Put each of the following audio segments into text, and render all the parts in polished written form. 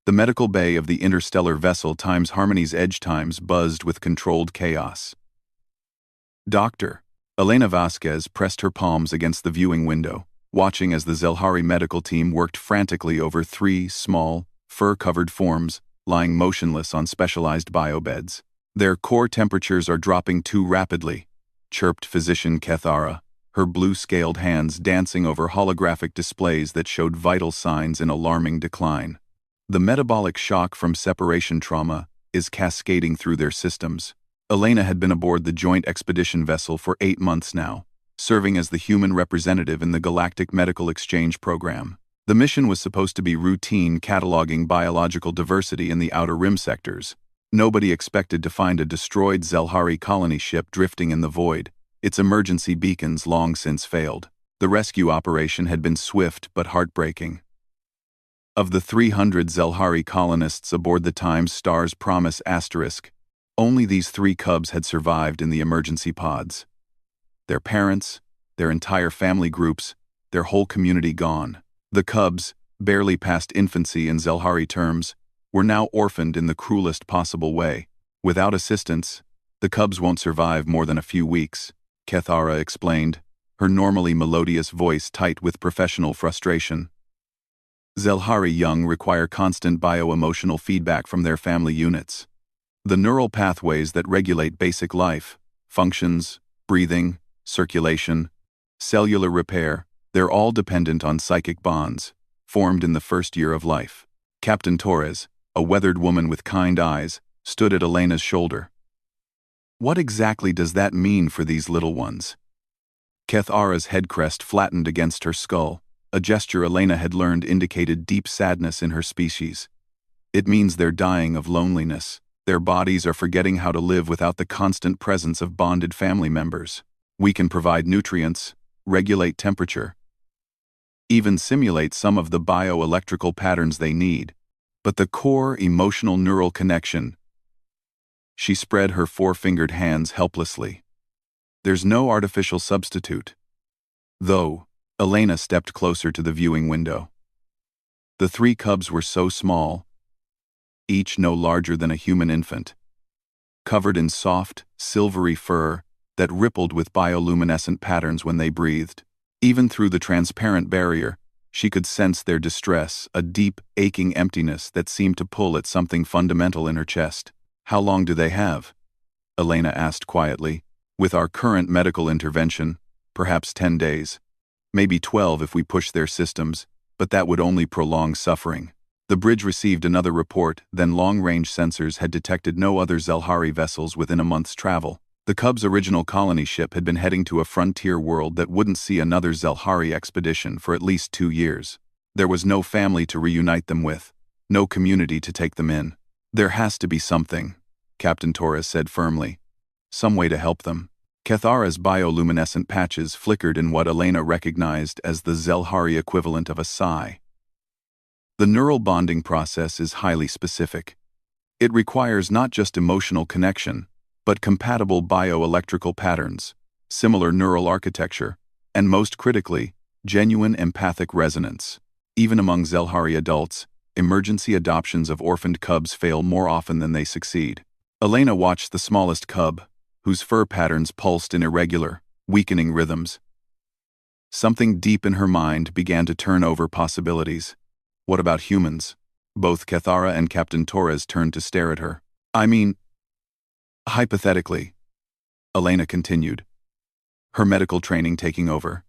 The medical bay of the interstellar vessel times Harmony's edge times buzzed with controlled chaos. Doctor. Elena Vasquez pressed her palms against the viewing window, watching as the Zelhari medical team worked frantically over 3 small, fur-covered forms lying motionless on specialized biobeds. Their core temperatures are dropping too rapidly, chirped physician Kethara, her blue-scaled hands dancing over holographic displays that showed vital signs in alarming decline. The metabolic shock from separation trauma is cascading through their systems. Elena had been aboard the joint expedition vessel for 8 months now, serving as the human representative in the Galactic Medical Exchange Program. The mission was supposed to be routine cataloging biological diversity in the Outer Rim sectors. Nobody expected to find a destroyed Zelhari colony ship drifting in the void, its emergency beacons long since failed. The rescue operation had been swift but heartbreaking. Of the 300 Zelhari colonists aboard the Times Star's Promise Asterisk, only these 3 cubs had survived in the emergency pods. Their parents, their entire family groups, their whole community gone. The cubs, barely past infancy in Zelhari terms, were now orphaned in the cruelest possible way. Without assistance, the cubs won't survive more than a few weeks, Kethara explained, her normally melodious voice tight with professional frustration. Zelhari young require constant bio-emotional feedback from their family units. The neural pathways that regulate basic life, functions, breathing, circulation, cellular repair, they're all dependent on psychic bonds, formed in the first year of life. Captain Torres, a weathered woman with kind eyes, stood at Elena's shoulder. What exactly does that mean for these little ones? Kethara's head crest flattened against her skull, a gesture Elena had learned indicated deep sadness in her species. It means they're dying of loneliness. Their bodies are forgetting how to live without the constant presence of bonded family members. We can provide nutrients, regulate temperature, even simulate some of the bioelectrical patterns they need, but the core emotional neural connection. She spread her 4-fingered hands helplessly. There's no artificial substitute. Though, Elena stepped closer to the viewing window. The 3 cubs were so small, each no larger than a human infant, covered in soft, silvery fur that rippled with bioluminescent patterns when they breathed. Even through the transparent barrier, she could sense their distress, a deep, aching emptiness that seemed to pull at something fundamental in her chest. How long do they have? Elena asked quietly. With our current medical intervention, perhaps 10 days. Maybe 12 if we push their systems, but that would only prolong suffering. The bridge received another report, then long-range sensors had detected no other Zelhari vessels within a month's travel. The Cubs' original colony ship had been heading to a frontier world that wouldn't see another Zelhari expedition for at least 2 years. There was no family to reunite them with, no community to take them in. There has to be something, Captain Torres said firmly. Some way to help them. Kethara's bioluminescent patches flickered in what Elena recognized as the Zelhari equivalent of a sigh. The neural bonding process is highly specific. It requires not just emotional connection, but compatible bioelectrical patterns, similar neural architecture, and most critically, genuine empathic resonance. Even among Zelhari adults, emergency adoptions of orphaned cubs fail more often than they succeed. Elena watched the smallest cub, whose fur patterns pulsed in irregular, weakening rhythms. Something deep in her mind began to turn over possibilities. What about humans? Both Kethara and Captain Torres turned to stare at her. I mean, hypothetically, Elena continued, her medical training taking over.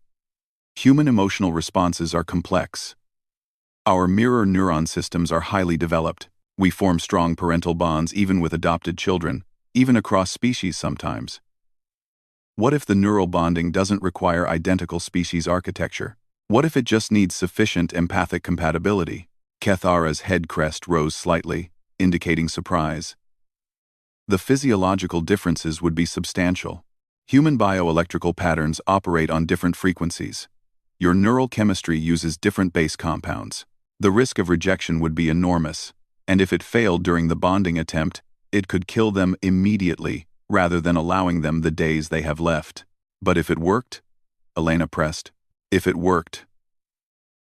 Human emotional responses are complex. Our mirror neuron systems are highly developed. We form strong parental bonds even with adopted children, even across species sometimes. What if the neural bonding doesn't require identical species architecture? What if it just needs sufficient empathic compatibility? Kethara's head crest rose slightly, indicating surprise. The physiological differences would be substantial. Human bioelectrical patterns operate on different frequencies. Your neural chemistry uses different base compounds. The risk of rejection would be enormous, and if it failed during the bonding attempt, it could kill them immediately, rather than allowing them the days they have left. But if it worked? Elena pressed. If it worked.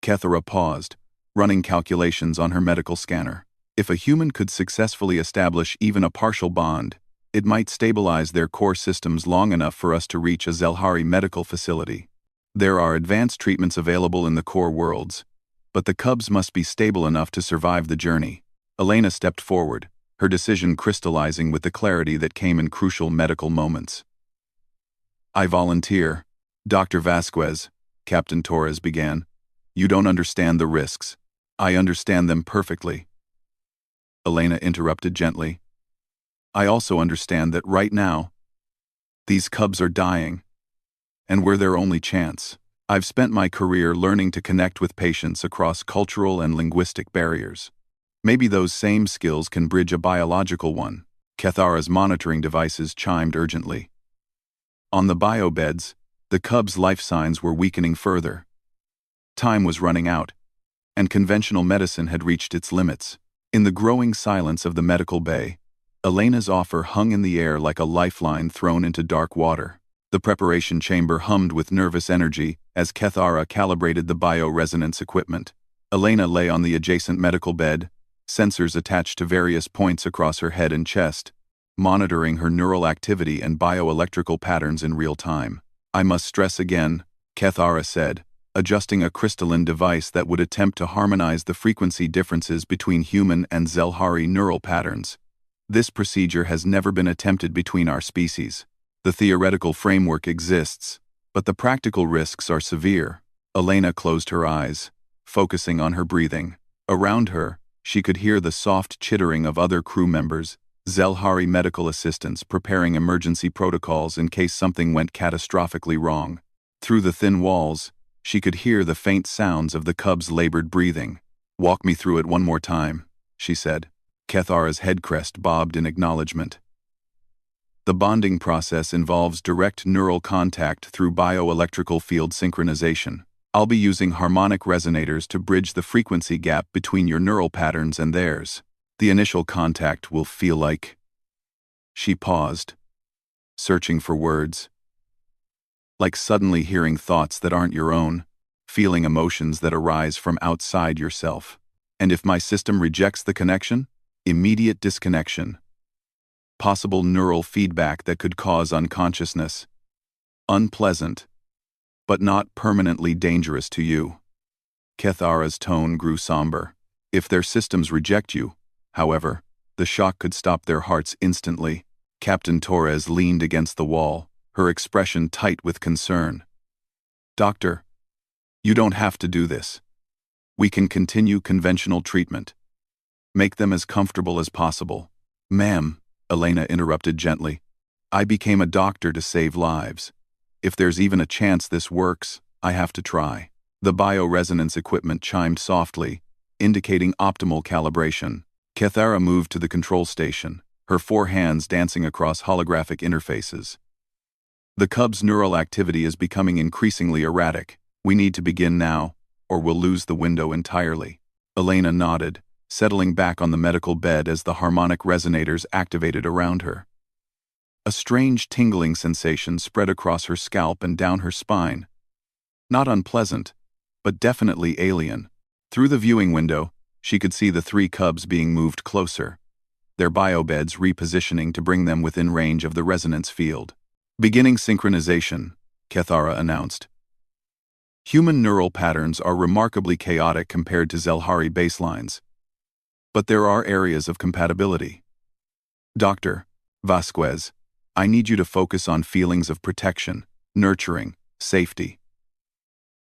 Kethara paused, running calculations on her medical scanner. If a human could successfully establish even a partial bond, it might stabilize their core systems long enough for us to reach a Zelhari medical facility. There are advanced treatments available in the core worlds, but the cubs must be stable enough to survive the journey. Elena stepped forward, her decision crystallizing with the clarity that came in crucial medical moments. "I volunteer." "Dr. Vasquez," Captain Torres began. "You don't understand the risks. I understand them perfectly." Elena interrupted gently. "I also understand that right now, these cubs are dying, and we're their only chance. I've spent my career learning to connect with patients across cultural and linguistic barriers. Maybe those same skills can bridge a biological one." Kethara's monitoring devices chimed urgently. On the biobeds, the cubs' life signs were weakening further. Time was running out, and conventional medicine had reached its limits. In the growing silence of the medical bay, Elena's offer hung in the air like a lifeline thrown into dark water. The preparation chamber hummed with nervous energy as Kethara calibrated the bioresonance equipment. Elena lay on the adjacent medical bed, sensors attached to various points across her head and chest, monitoring her neural activity and bioelectrical patterns in real time. "I must stress again," Kethara said, adjusting a crystalline device that would attempt to harmonize the frequency differences between human and Zelhari neural patterns. "This procedure has never been attempted between our species. The theoretical framework exists, but the practical risks are severe." Elena closed her eyes, focusing on her breathing. Around her, she could hear the soft chittering of other crew members, Zelhari medical assistants preparing emergency protocols in case something went catastrophically wrong. Through the thin walls, she could hear the faint sounds of the cubs' labored breathing. "Walk me through it one more time," she said. Kethara's head crest bobbed in acknowledgement. "The bonding process involves direct neural contact through bioelectrical field synchronization. I'll be using harmonic resonators to bridge the frequency gap between your neural patterns and theirs. The initial contact will feel like..." She paused, searching for words. "Like suddenly hearing thoughts that aren't your own, feeling emotions that arise from outside yourself. And if my system rejects the connection, immediate disconnection. Possible neural feedback that could cause unconsciousness. Unpleasant, but not permanently dangerous to you." Kethara's tone grew somber. "If their systems reject you, however, the shock could stop their hearts instantly." Captain Torres leaned against the wall, her expression tight with concern. "Doctor, you don't have to do this. We can continue conventional treatment. Make them as comfortable as possible." "Ma'am," Elena interrupted gently, "I became a doctor to save lives. If there's even a chance this works, I have to try." The bioresonance equipment chimed softly, indicating optimal calibration. Kethara moved to the control station, her 4 hands dancing across holographic interfaces. "The cub's neural activity is becoming increasingly erratic. We need to begin now, or we'll lose the window entirely." Elena nodded, settling back on the medical bed as the harmonic resonators activated around her. A strange tingling sensation spread across her scalp and down her spine. Not unpleasant, but definitely alien. Through the viewing window, she could see the 3 cubs being moved closer, their biobeds repositioning to bring them within range of the resonance field. "Beginning synchronization," Kethara announced. "Human neural patterns are remarkably chaotic compared to Zelhari baselines, but there are areas of compatibility. Dr. Vasquez, I need you to focus on feelings of protection, nurturing, safety.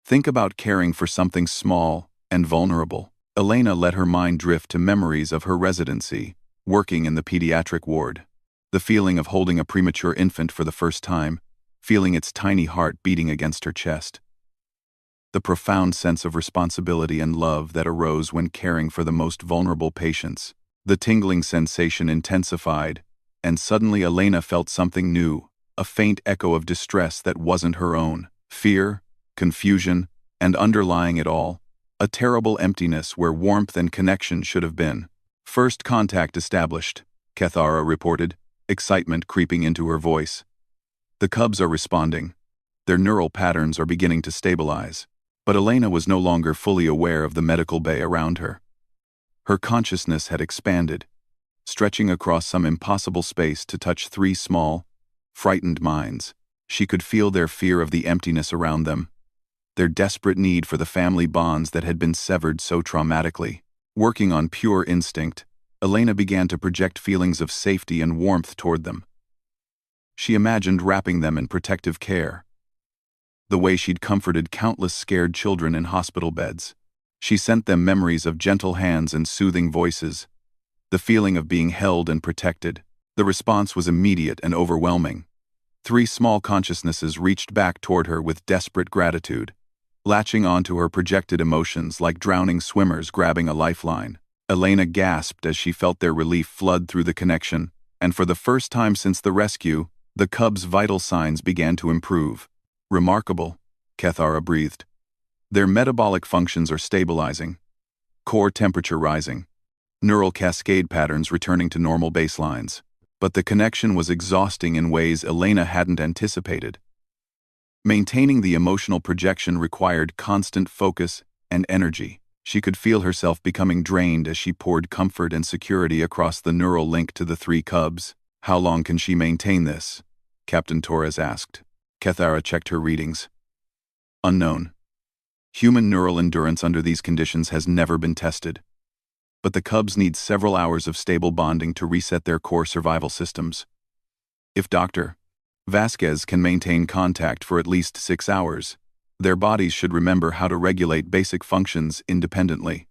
Think about caring for something small and vulnerable." Elena let her mind drift to memories of her residency, working in the pediatric ward. The feeling of holding a premature infant for the first time, feeling its tiny heart beating against her chest. The profound sense of responsibility and love that arose when caring for the most vulnerable patients. The tingling sensation intensified, and suddenly Elena felt something new, a faint echo of distress that wasn't her own. Fear, confusion, and underlying it all, a terrible emptiness where warmth and connection should have been. "First contact established," Kethara reported, excitement creeping into her voice. "The cubs are responding. Their neural patterns are beginning to stabilize." But Elena was no longer fully aware of the medical bay around her. Her consciousness had expanded, stretching across some impossible space to touch three small, frightened minds. She could feel their fear of the emptiness around them, their desperate need for the family bonds that had been severed so traumatically. Working on pure instinct, Elena began to project feelings of safety and warmth toward them. She imagined wrapping them in protective care, the way she'd comforted countless scared children in hospital beds. She sent them memories of gentle hands and soothing voices, the feeling of being held and protected. The response was immediate and overwhelming. Three small consciousnesses reached back toward her with desperate gratitude, latching onto her projected emotions like drowning swimmers grabbing a lifeline. Elena gasped as she felt their relief flood through the connection, and for the first time since the rescue, the cub's vital signs began to improve. Remarkable, Kethara breathed. Their metabolic functions are stabilizing, core temperature rising, neural cascade patterns returning to normal baselines. But the connection was exhausting in ways Elena hadn't anticipated. Maintaining the emotional projection required constant focus and energy. She could feel herself becoming drained as she poured comfort and security across the neural link to the three cubs. How long can she maintain this? Captain Torres asked. Kethara checked her readings. Unknown. Human neural endurance under these conditions has never been tested. But the cubs need several hours of stable bonding to reset their core survival systems. If Dr. Vasquez can maintain contact for at least 6 hours, their bodies should remember how to regulate basic functions independently.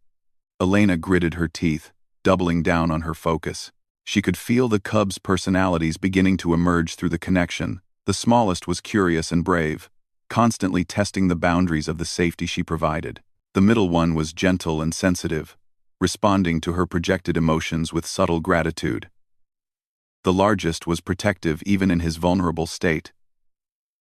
Elena gritted her teeth, doubling down on her focus. She could feel the cubs' personalities beginning to emerge through the connection. The smallest was curious and brave, constantly testing the boundaries of the safety she provided. The middle one was gentle and sensitive, responding to her projected emotions with subtle gratitude. The largest was protective even in his vulnerable state,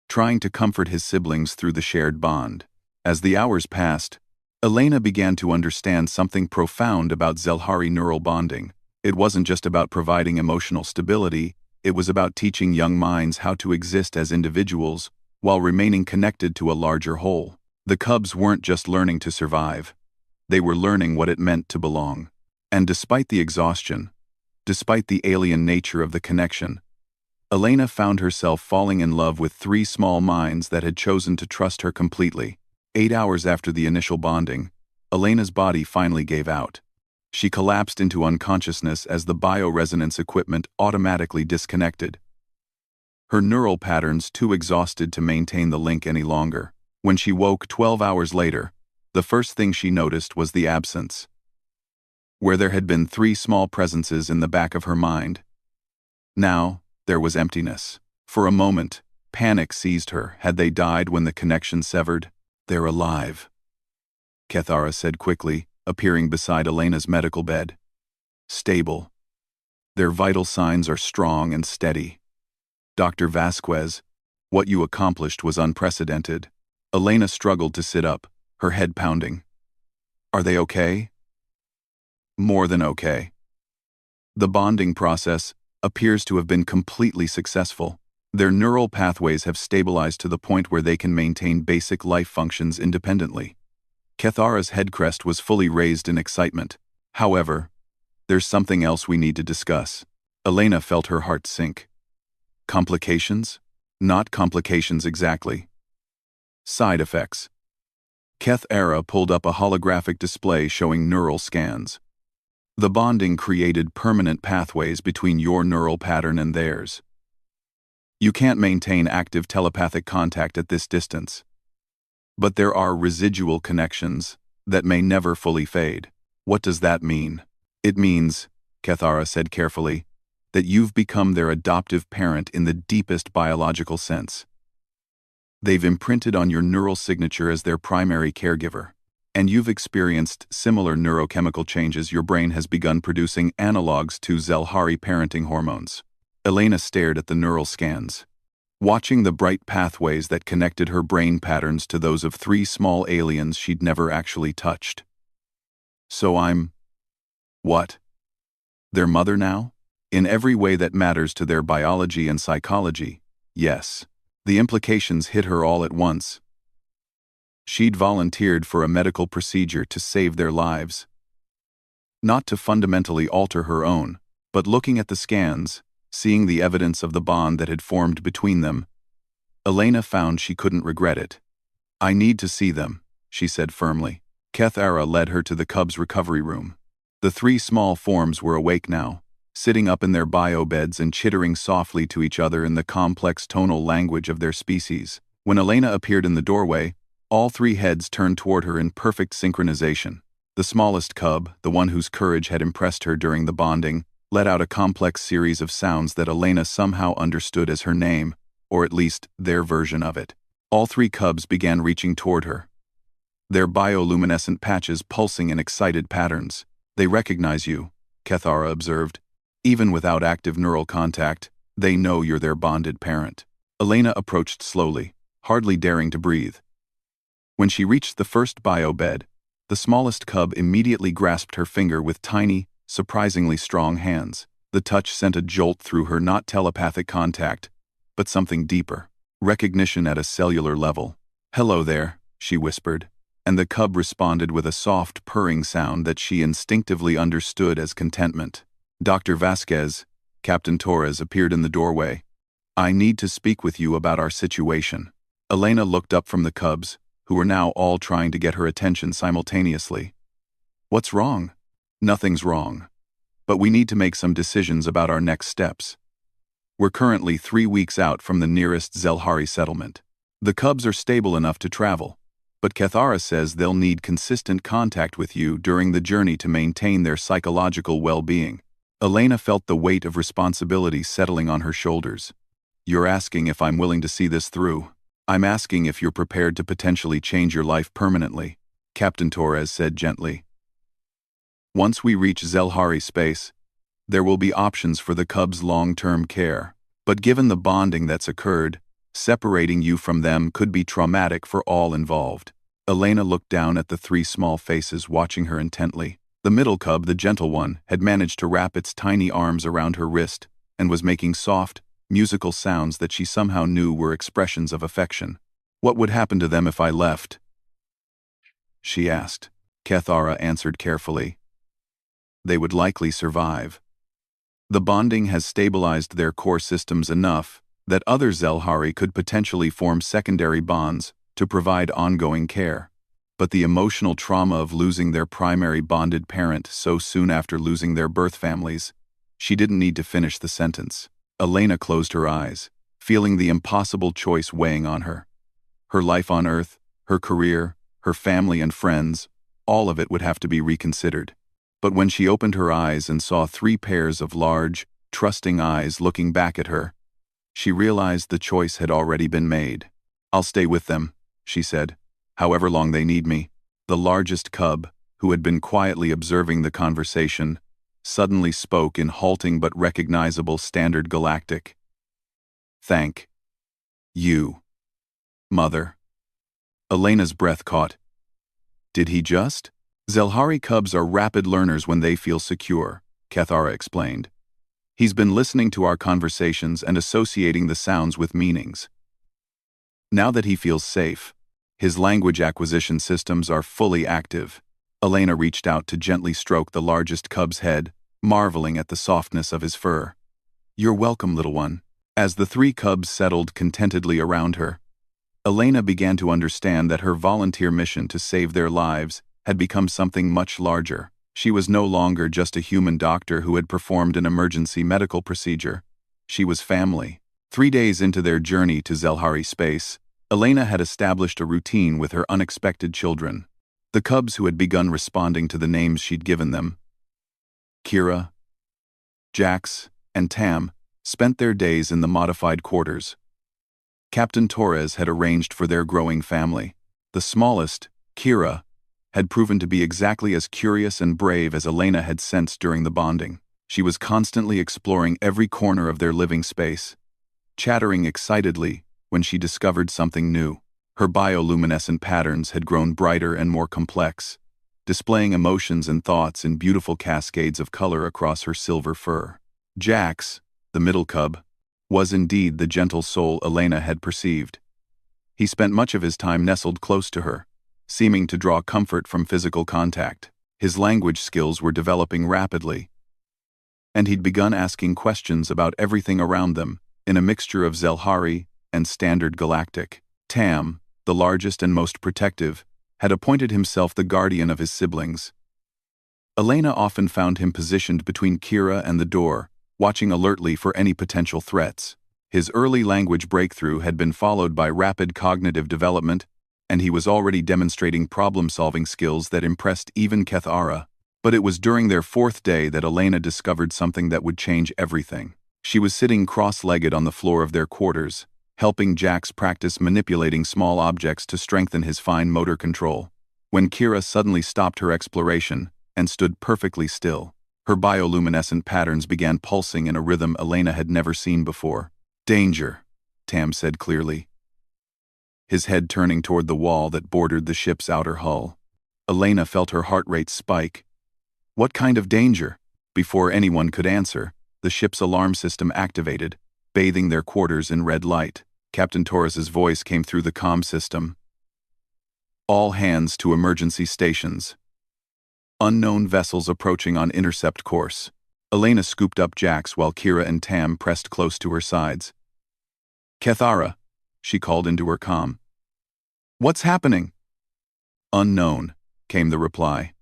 trying to comfort his siblings through the shared bond. As the hours passed, Elena began to understand something profound about Zelhari neural bonding. It wasn't just about providing emotional stability, it was about teaching young minds how to exist as individuals while remaining connected to a larger whole. The cubs weren't just learning to survive. They were learning what it meant to belong. And despite the exhaustion, despite the alien nature of the connection, Elena found herself falling in love with three small minds that had chosen to trust her completely. 8 hours after the initial bonding, Elena's body finally gave out. She collapsed into unconsciousness as the bioresonance equipment automatically disconnected. Her neural patterns too exhausted to maintain the link any longer. When she woke 12 hours later, the first thing she noticed was the absence. Where there had been three small presences in the back of her mind, now there was emptiness. For a moment, panic seized her. Had they died when the connection severed? They're alive, Kethara said quickly, appearing beside Elena's medical bed. Stable. Their vital signs are strong and steady. Dr. Vasquez, what you accomplished was unprecedented. Elena struggled to sit up, her head pounding. Are they okay? More than okay. The bonding process appears to have been completely successful. Their neural pathways have stabilized to the point where they can maintain basic life functions independently. Kethara's head crest was fully raised in excitement. However, there's something else we need to discuss. Elena felt her heart sink. Complications? Not complications exactly. Side effects. Kethara pulled up a holographic display showing neural scans. The bonding created permanent pathways between your neural pattern and theirs. You can't maintain active telepathic contact at this distance. But there are residual connections that may never fully fade. What does that mean? It means, Kethara said carefully, that you've become their adoptive parent in the deepest biological sense. They've imprinted on your neural signature as their primary caregiver, and you've experienced similar neurochemical changes. Your brain has begun producing analogs to Zelhari parenting hormones. Elena stared at the neural scans, watching the bright pathways that connected her brain patterns to those of three small aliens she'd never actually touched. So I'm... what? Their mother now? In every way that matters to their biology and psychology, yes. The implications hit her all at once. She'd volunteered for a medical procedure to save their lives. not to fundamentally alter her own, but looking at the scans, seeing the evidence of the bond that had formed between them, Elena found she couldn't regret it. "I need to see them," she said firmly. Kethara led her to the cub's recovery room. The three small forms were awake now, sitting up in their bio-beds and chittering softly to each other in the complex tonal language of their species. When Elena appeared in the doorway, all three heads turned toward her in perfect synchronization. The smallest cub, the one whose courage had impressed her during the bonding, let out a complex series of sounds that Elena somehow understood as her name, or at least their version of it. All three cubs began reaching toward her, their bioluminescent patches pulsing in excited patterns. "They recognize you," Kethara observed. "Even without active neural contact, they know you're their bonded parent." Elena approached slowly, hardly daring to breathe. When she reached the first bio-bed, the smallest cub immediately grasped her finger with tiny, surprisingly strong hands. The touch sent a jolt through her, not telepathic contact, but something deeper, recognition at a cellular level. "Hello there," she whispered, and the cub responded with a soft purring sound that she instinctively understood as contentment. "Dr. Vasquez," Captain Torres appeared in the doorway. "I need to speak with you about our situation." Elena looked up from the cubs, who were now all trying to get her attention simultaneously. "What's wrong?" "Nothing's wrong. But we need to make some decisions about our next steps. We're currently 3 weeks out from the nearest Zelhari settlement. The cubs are stable enough to travel, but Kethara says they'll need consistent contact with you during the journey to maintain their psychological well-being. Elena felt the weight of responsibility settling on her shoulders. "You're asking if I'm willing to see this through. I'm asking if you're prepared to potentially change your life permanently," Captain Torres said gently. "Once we reach Zelhari space, there will be options for the cubs' long-term care. But given the bonding that's occurred, separating you from them could be traumatic for all involved." Elena looked down at the three small faces watching her intently. The middle cub, the gentle one, had managed to wrap its tiny arms around her wrist and was making soft, musical sounds that she somehow knew were expressions of affection. "What would happen to them if I left?" she asked. Kethara answered carefully. "They would likely survive. The bonding has stabilized their core systems enough that other Zelhari could potentially form secondary bonds to provide ongoing care. But the emotional trauma of losing their primary bonded parent so soon after losing their birth families," she didn't need to finish the sentence. Elena closed her eyes, feeling the impossible choice weighing on her. Her life on Earth, her career, her family and friends, all of it would have to be reconsidered. But when she opened her eyes and saw 3 pairs of large, trusting eyes looking back at her, she realized the choice had already been made. "I'll stay with them," she said, "however long they need me." The largest cub, who had been quietly observing the conversation, suddenly spoke in halting but recognizable standard Galactic. "Thank you, Mother." Elena's breath caught. Did he just? "Zelhari cubs are rapid learners when they feel secure," Kethara explained. "He's been listening to our conversations and associating the sounds with meanings. Now that he feels safe, his language acquisition systems are fully active." Elena reached out to gently stroke the largest cub's head, marveling at the softness of his fur. "You're welcome, little one." As the 3 cubs settled contentedly around her, Elena began to understand that her volunteer mission to save their lives had become something much larger. She was no longer just a human doctor who had performed an emergency medical procedure. She was family. 3 days into their journey to Zelhari space, Elena had established a routine with her unexpected children. The cubs who had begun responding to the names she'd given them, Kira, Jax, and Tam, spent their days in the modified quarters. Captain Torres had arranged for their growing family. The smallest, Kira, had proven to be exactly as curious and brave as Elena had sensed during the bonding. She was constantly exploring every corner of their living space, chattering excitedly when she discovered something new. Her bioluminescent patterns had grown brighter and more complex, displaying emotions and thoughts in beautiful cascades of color across her silver fur. Jax, the middle cub, was indeed the gentle soul Elena had perceived. He spent much of his time nestled close to her, seeming to draw comfort from physical contact. His language skills were developing rapidly, and he'd begun asking questions about everything around them, in a mixture of Zelhari and standard Galactic. Tam, the largest and most protective, had appointed himself the guardian of his siblings. Elena often found him positioned between Kira and the door, watching alertly for any potential threats. His early language breakthrough had been followed by rapid cognitive development, and he was already demonstrating problem-solving skills that impressed even Kethara. But it was during their 4th day that Elena discovered something that would change everything. She was sitting cross-legged on the floor of their quarters, helping Jax practice manipulating small objects to strengthen his fine motor control, when Kira suddenly stopped her exploration and stood perfectly still. Her bioluminescent patterns began pulsing in a rhythm Elena had never seen before. "Danger," Tam said clearly, his head turning toward the wall that bordered the ship's outer hull. Elena felt her heart rate spike. What kind of danger? Before anyone could answer, the ship's alarm system activated, bathing their quarters in red light. Captain Torres's voice came through the comm system. "All hands to emergency stations. Unknown vessels approaching on intercept course." Elena scooped up Jax while Kira and Tam pressed close to her sides. "Kethara," she called into her comm. "What's happening?" "Unknown," came the reply.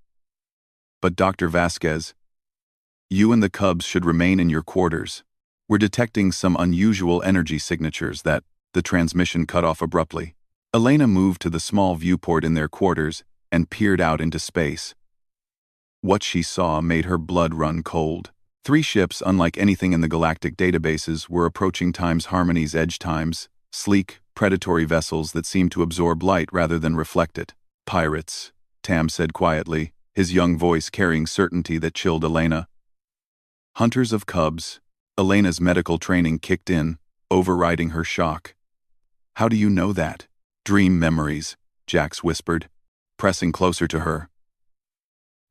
"But Dr. Vasquez, you and the Cubs should remain in your quarters. We're detecting some unusual energy signatures that..." The transmission cut off abruptly. Elena moved to the small viewport in their quarters and peered out into space. What she saw made her blood run cold. 3 ships, unlike anything in the galactic databases, were approaching Time's Harmony's edge times, sleek, predatory vessels that seemed to absorb light rather than reflect it. "Pirates," Tam said quietly, his young voice carrying certainty that chilled Elena. "Hunters of Cubs." Elena's medical training kicked in, overriding her shock. "How do you know that?" "Dream memories," Jax whispered, pressing closer to her.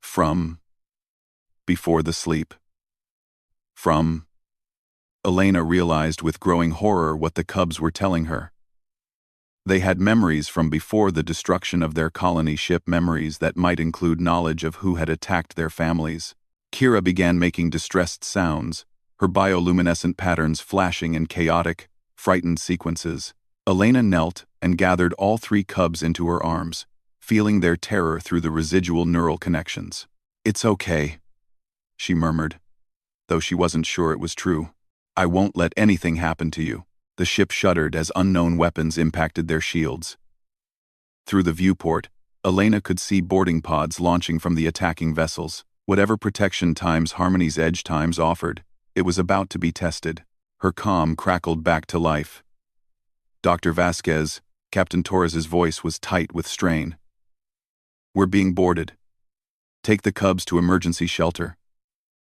"From before the sleep." "From..." Elena realized with growing horror what the Cubs were telling her. They had memories from before the destruction of their colony ship, memories that might include knowledge of who had attacked their families. Kira began making distressed sounds, her bioluminescent patterns flashing in chaotic, frightened sequences. Elena knelt and gathered all 3 Cubs into her arms, feeling their terror through the residual neural connections. "It's okay," she murmured, though she wasn't sure it was true. "I won't let anything happen to you." The ship shuddered as unknown weapons impacted their shields. Through the viewport, Elena could see boarding pods launching from the attacking vessels. Whatever protection Time's Harmony's edge times offered, it was about to be tested. Her comm crackled back to life. "Dr. Vasquez," Captain Torres's voice was tight with strain. "We're being boarded. Take the Cubs to emergency shelter.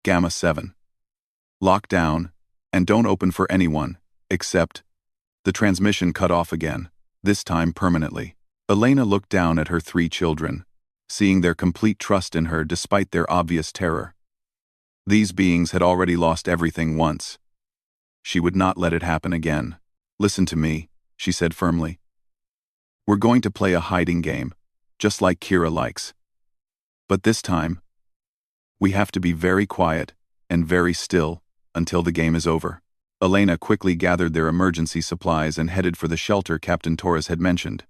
Gamma 7. Lock down, and don't open for anyone, except..." The transmission cut off again, this time permanently. Elena looked down at her 3 children, seeing their complete trust in her despite their obvious terror. These beings had already lost everything once. She would not let it happen again. "Listen to me," she said firmly. "We're going to play a hiding game, just like Kira likes. But this time, we have to be very quiet and very still until the game is over." Elena quickly gathered their emergency supplies and headed for the shelter Captain Torres had mentioned.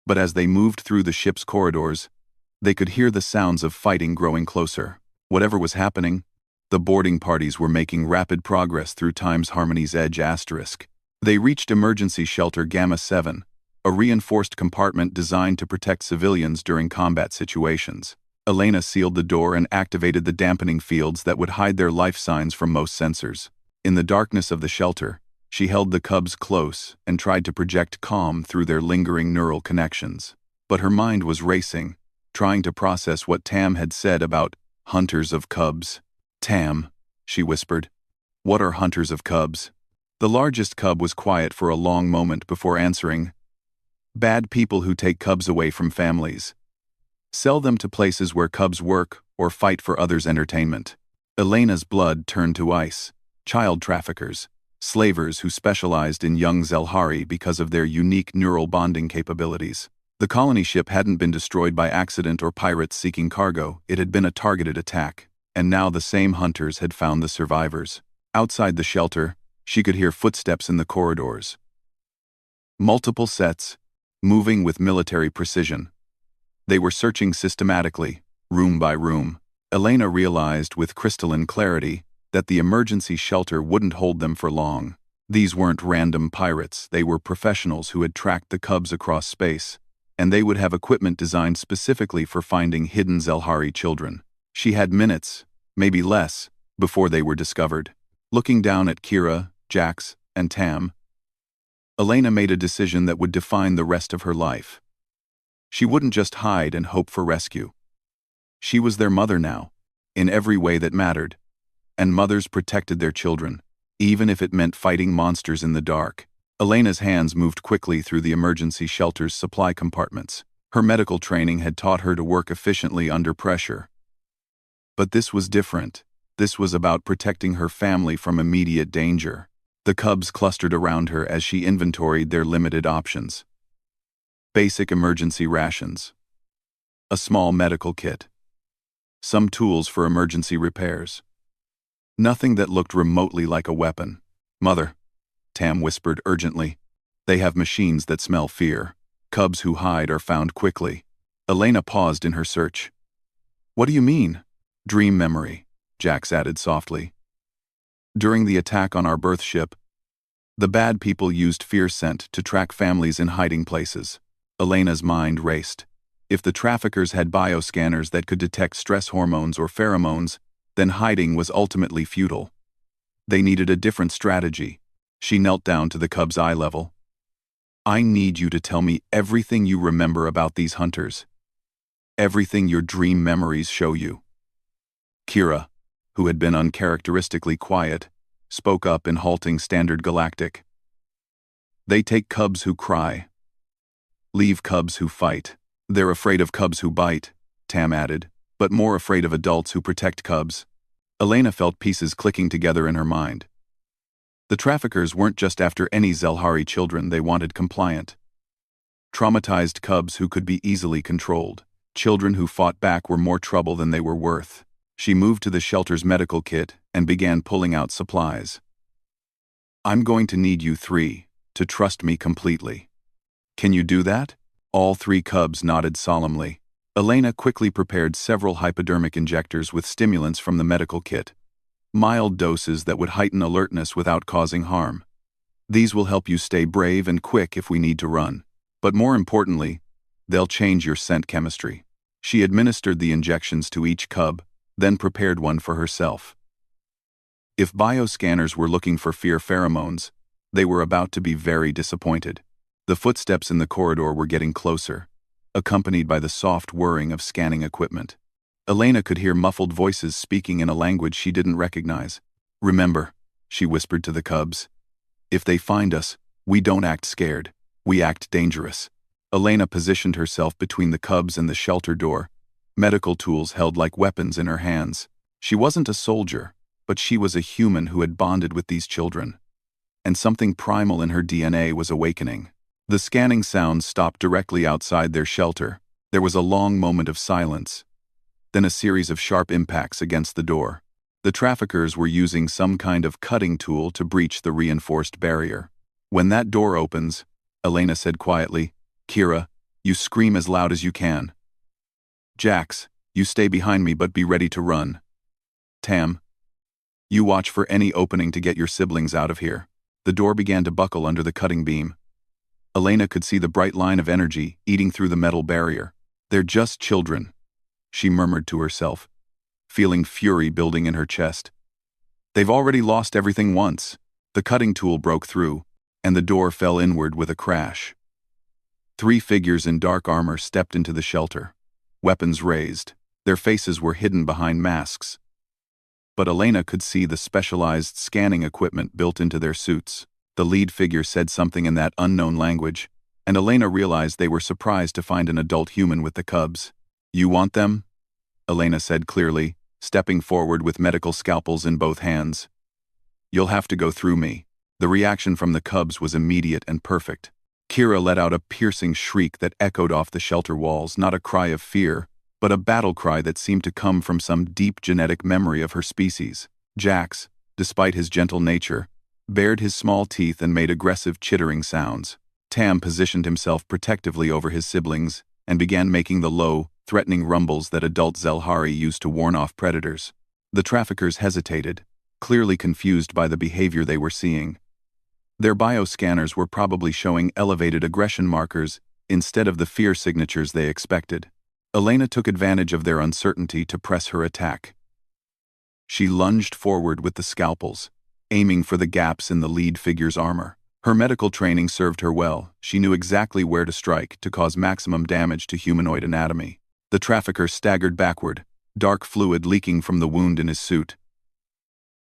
But as they moved through the ship's corridors, they could hear the sounds of fighting growing closer. Whatever was happening, the boarding parties were making rapid progress through Time's Harmony's edge asterisk. They reached emergency shelter Gamma 7, a reinforced compartment designed to protect civilians during combat situations. Elena sealed the door and activated the dampening fields that would hide their life signs from most sensors. In the darkness of the shelter, she held the Cubs close and tried to project calm through their lingering neural connections. But her mind was racing, trying to process what Tam had said about hunters of Cubs. "Tam," she whispered, "what are hunters of Cubs?" The largest Cub was quiet for a long moment before answering. "Bad people who take Cubs away from families. Sell them to places where Cubs work or fight for others' entertainment." Elena's blood turned to ice. Child traffickers, slavers who specialized in young Zelhari because of their unique neural bonding capabilities. The colony ship hadn't been destroyed by accident or pirates seeking cargo, it had been a targeted attack, and now the same hunters had found the survivors. Outside the shelter, she could hear footsteps in the corridors. Multiple sets, moving with military precision. They were searching systematically, room by room. Elena realized with crystalline clarity that the emergency shelter wouldn't hold them for long. These weren't random pirates, they were professionals who had tracked the cubs across space, and they would have equipment designed specifically for finding hidden Zelhari children. She had minutes, maybe less, before they were discovered. Looking down at Kira, Jax, and Tam, Elena made a decision that would define the rest of her life. She wouldn't just hide and hope for rescue. She was their mother now, in every way that mattered, and mothers protected their children, even if it meant fighting monsters in the dark. Elena's hands moved quickly through the emergency shelter's supply compartments. Her medical training had taught her to work efficiently under pressure. But this was different. This was about protecting her family from immediate danger. The cubs clustered around her as she inventoried their limited options. Basic emergency rations. A small medical kit. Some tools for emergency repairs. Nothing that looked remotely like a weapon. "Mother," Tam whispered urgently. "They have machines that smell fear. Cubs who hide are found quickly." Elena paused in her search. "What do you mean?" "Dream memory," Jax added softly. "During the attack on our birth ship, the bad people used fear scent to track families in hiding places." Elena's mind raced. If the traffickers had bioscanners that could detect stress hormones or pheromones, then hiding was ultimately futile. They needed a different strategy. She knelt down to the cub's eye level. "I need you to tell me everything you remember about these hunters. Everything your dream memories show you." Kira, who had been uncharacteristically quiet, spoke up in halting standard galactic. "They take cubs who cry. Leave cubs who fight. They're afraid of cubs who bite," Tam added, "but more afraid of adults who protect cubs." Elena felt pieces clicking together in her mind. The traffickers weren't just after any Zelhari children, they wanted compliant, traumatized cubs who could be easily controlled. Children who fought back were more trouble than they were worth. She moved to the shelter's medical kit and began pulling out supplies. "I'm going to need you three to trust me completely. Can you do that?" All three cubs nodded solemnly. Elena quickly prepared several hypodermic injectors with stimulants from the medical kit. Mild doses that would heighten alertness without causing harm. "These will help you stay brave and quick if we need to run. But more importantly, they'll change your scent chemistry." She administered the injections to each cub, then prepared one for herself. If bioscanners were looking for fear pheromones, they were about to be very disappointed. The footsteps in the corridor were getting closer, accompanied by the soft whirring of scanning equipment. Elena could hear muffled voices speaking in a language she didn't recognize. "Remember," she whispered to the cubs, "if they find us, we don't act scared, we act dangerous." Elena positioned herself between the cubs and the shelter door, medical tools held like weapons in her hands. She wasn't a soldier, but she was a human who had bonded with these children. And something primal in her DNA was awakening. The scanning sounds stopped directly outside their shelter. There was a long moment of silence, then a series of sharp impacts against the door. The traffickers were using some kind of cutting tool to breach the reinforced barrier. "When that door opens," Elena said quietly, "Kira, you scream as loud as you can. Jax, you stay behind me but be ready to run. Tam, you watch for any opening to get your siblings out of here." The door began to buckle under the cutting beam. Elena could see the bright line of energy eating through the metal barrier. "They're just children," she murmured to herself, feeling fury building in her chest. "They've already lost everything once." The cutting tool broke through, and the door fell inward with a crash. Three figures in dark armor stepped into the shelter, weapons raised. Their faces were hidden behind masks, but Elena could see the specialized scanning equipment built into their suits. The lead figure said something in that unknown language, and Elena realized they were surprised to find an adult human with the cubs. "You want them?" Elena said clearly, stepping forward with medical scalpels in both hands. "You'll have to go through me." The reaction from the cubs was immediate and perfect. Kira let out a piercing shriek that echoed off the shelter walls, not a cry of fear, but a battle cry that seemed to come from some deep genetic memory of her species. Jax, despite his gentle nature, bared his small teeth and made aggressive chittering sounds. Tam positioned himself protectively over his siblings and began making the low, threatening rumbles that adult Zelhari used to warn off predators. The traffickers hesitated, clearly confused by the behavior they were seeing. Their bioscanners were probably showing elevated aggression markers instead of the fear signatures they expected. Elena took advantage of their uncertainty to press her attack. She lunged forward with the scalpels, aiming for the gaps in the lead figure's armor. Her medical training served her well. She knew exactly where to strike to cause maximum damage to humanoid anatomy. The trafficker staggered backward, dark fluid leaking from the wound in his suit.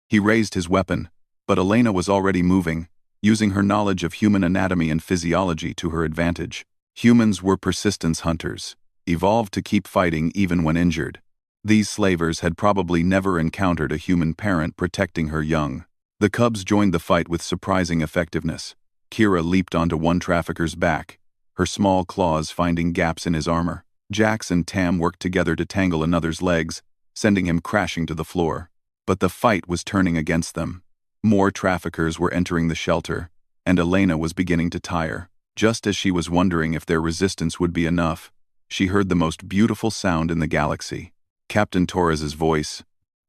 He raised his weapon, but Elena was already moving, using her knowledge of human anatomy and physiology to her advantage. Humans were persistence hunters, evolved to keep fighting even when injured. These slavers had probably never encountered a human parent protecting her young. The cubs joined the fight with surprising effectiveness. Kira leaped onto one trafficker's back, her small claws finding gaps in his armor. Jax and Tam worked together to tangle another's legs, sending him crashing to the floor. But the fight was turning against them. More traffickers were entering the shelter, and Elena was beginning to tire. Just as she was wondering if their resistance would be enough, she heard the most beautiful sound in the galaxy. Captain Torres's voice,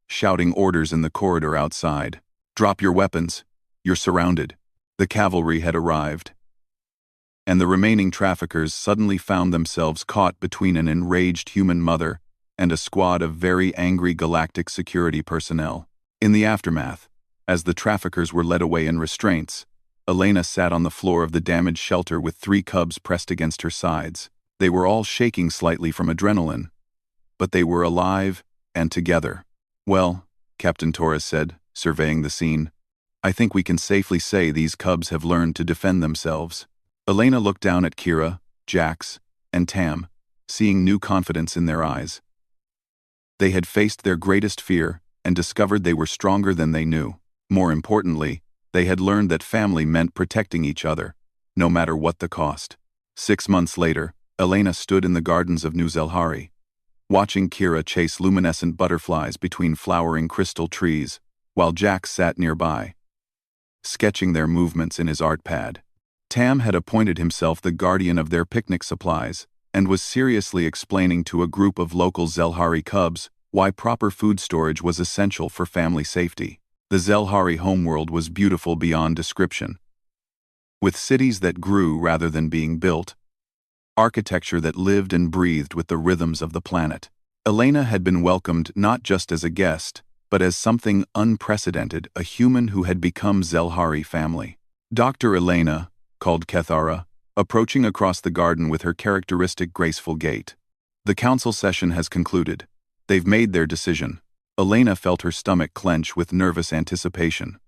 shouting orders in the corridor outside. "Drop your weapons. You're surrounded." The cavalry had arrived, and the remaining traffickers suddenly found themselves caught between an enraged human mother and a squad of very angry galactic security personnel. In the aftermath, as the traffickers were led away in restraints, Elena sat on the floor of the damaged shelter with 3 cubs pressed against her sides. They were all shaking slightly from adrenaline, but they were alive and together. "Well," Captain Torres said, surveying the scene, "I think we can safely say these cubs have learned to defend themselves." Elena looked down at Kira, Jax, and Tam, seeing new confidence in their eyes. They had faced their greatest fear and discovered they were stronger than they knew. More importantly, they had learned that family meant protecting each other, no matter what the cost. 6 months later, Elena stood in the gardens of New Zelhari, watching Kira chase luminescent butterflies between flowering crystal trees, while Jax sat nearby, sketching their movements in his art pad. Tam had appointed himself the guardian of their picnic supplies and was seriously explaining to a group of local Zelhari cubs why proper food storage was essential for family safety. The Zelhari homeworld was beautiful beyond description, with cities that grew rather than being built, architecture that lived and breathed with the rhythms of the planet. Elena had been welcomed not just as a guest, but as something unprecedented, a human who had become Zelhari family. Dr. Elena, called Kethara, approaching across the garden with her characteristic graceful gait. "The council session has concluded. They've made their decision." Elena felt her stomach clench with nervous anticipation.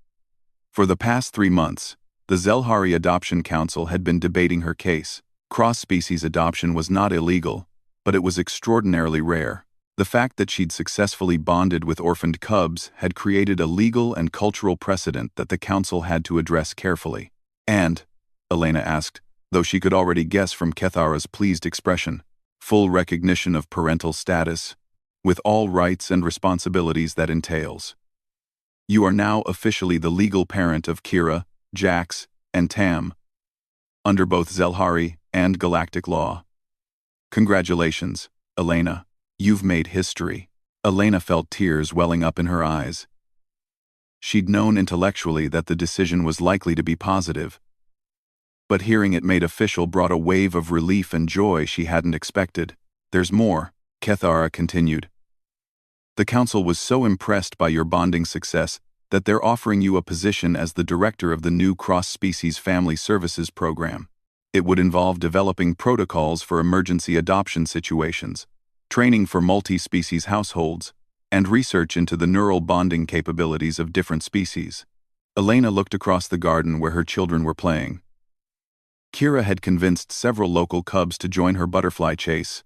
For the past 3 months, the Zelhari Adoption Council had been debating her case. Cross-species adoption was not illegal, but it was extraordinarily rare. The fact that she'd successfully bonded with orphaned cubs had created a legal and cultural precedent that the council had to address carefully. "And," Elena asked, though she could already guess from Kethara's pleased expression, "full recognition of parental status, with all rights and responsibilities that entails. You are now officially the legal parent of Kira, Jax, and Tam, under both Zelhari and galactic law. Congratulations, Elena. You've made history." Elena felt tears welling up in her eyes. She'd known intellectually that the decision was likely to be positive, but hearing it made official brought a wave of relief and joy she hadn't expected. "There's more," Kethara continued. "The council was so impressed by your bonding success that they're offering you a position as the director of the new cross-species family services program. It would involve developing protocols for emergency adoption situations, training for multi-species households, and research into the neural bonding capabilities of different species." Elena looked across the garden where her children were playing. Kira had convinced several local cubs to join her butterfly chase,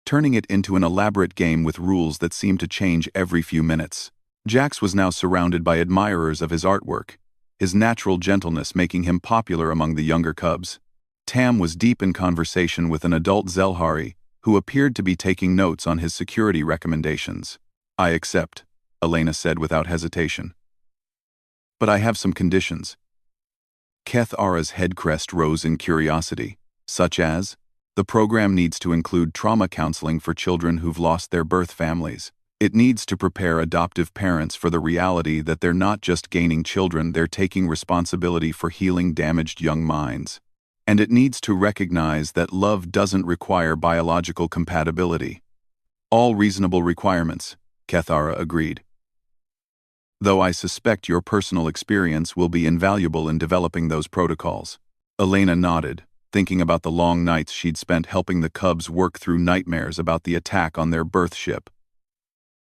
turning it into an elaborate game with rules that seemed to change every few minutes. Jax was now surrounded by admirers of his artwork, his natural gentleness making him popular among the younger cubs. Tam was deep in conversation with an adult Zelhari who appeared to be taking notes on his security recommendations. I accept, Elena said without hesitation. But I have some conditions. Keth Ara's head crest rose in curiosity, such as, the program needs to include trauma counseling for children who've lost their birth families. It needs to prepare adoptive parents for the reality that they're not just gaining children, they're taking responsibility for healing damaged young minds. And it needs to recognize that love doesn't require biological compatibility. All reasonable requirements, Kethara agreed. Though I suspect your personal experience will be invaluable in developing those protocols. Elena nodded, thinking about the long nights she'd spent helping the cubs work through nightmares about the attack on their birth ship.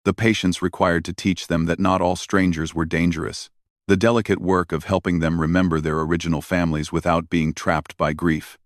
The patience required to teach them that not all strangers were dangerous. The delicate work of helping them remember their original families without being trapped by grief.